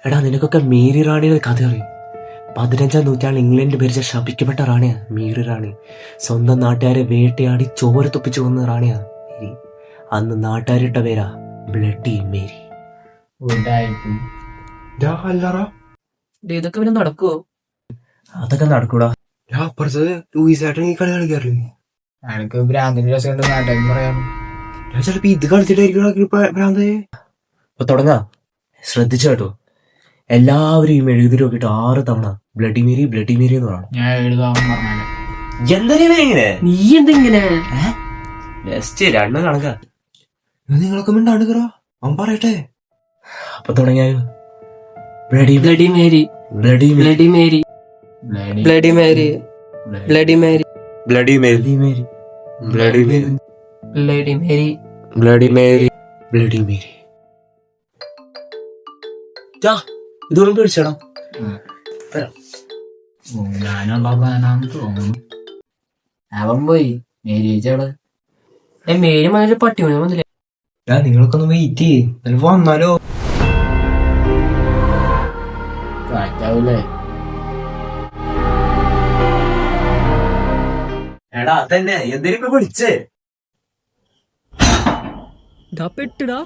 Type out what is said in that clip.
എടാ നിനക്കൊക്കെ മേരി റാണിയുടെ കഥ അറിയും? 15-ാം നൂറ്റാണ്ടിൽ ഇംഗ്ലണ്ട് ഭരിച്ച ശപിക്കപ്പെട്ട റാണിയാ മേരി റാണി. സ്വന്തം നാട്ടുകാരെ വേട്ടയാടി ചോര തുപ്പിച്ചു കൊന്ന റാണിയാ മേരി. അന്ന് നാട്ടുകാരിട്ട പേരാ ബ്ലഡി മേരി. ഇതൊക്കെ പിന്നെ നടക്കുവോ? അതൊക്കെ നടക്കൂടാ. ലൂയിസേട്ടൻ ഈ കളി കളിക്കാറില്ലേ? എനിക്ക് ഭ്രാന്തിന്റെ രസം കൊണ്ട് നാട്ടുകാരും പറയാറ്. ചിലപ്പോ ഇത് കളിച്ചിട്ടായിരിക്കും ഭ്രാന്ത്. അപ്പൊ തുടങ്ങാം. ശ്രദ്ധിച്ചു കേട്ടോ, എല്ലാവരും ഈ മെഴുകുതിരി നോക്കിയിട്ട് 6 തവണ ബ്ലഡി മേരി ബ്ലഡി മേരി എന്ന് പറയണം. ഞാൻ എഴുതാൻ പറഞ്ഞാല് എന്തെങ്ങനെ നീ എന്തെങ്ങനെ ജസ്റ്റ് 2 കണക്കാ. നിങ്ങളൊക്കെ മിണ്ടാണ്ട് കയറോ, അവൻ പറയട്ടെ. അപ്പൊ തുടങ്ങിയായോ? Bloody bloody Mary bloody bloody Mary bloody Mary bloody Mary bloody Mary bloody Mary bloody Mary bloody Mary bloody Mary. ഇതൊന്നും പിടിച്ചണം. ഞാനുണ്ടാക്കാനാന്ന് തോന്നുന്നു. അവൻ പോയി മേരി ചേച്ചവിടെ. മേരി മനസ്സിൽ പട്ടി മണി വന്നില്ലേ? നിങ്ങളൊക്കെ ഒന്ന് വെയിറ്റ് ചെയ്യ്, ചിലപ്പോ വന്നാലോ. കാറ്റാവൂലേ? എടാ അതന്നെ എന്തിനൊക്കെ വിളിച്ചേ? പെട്ടിടാ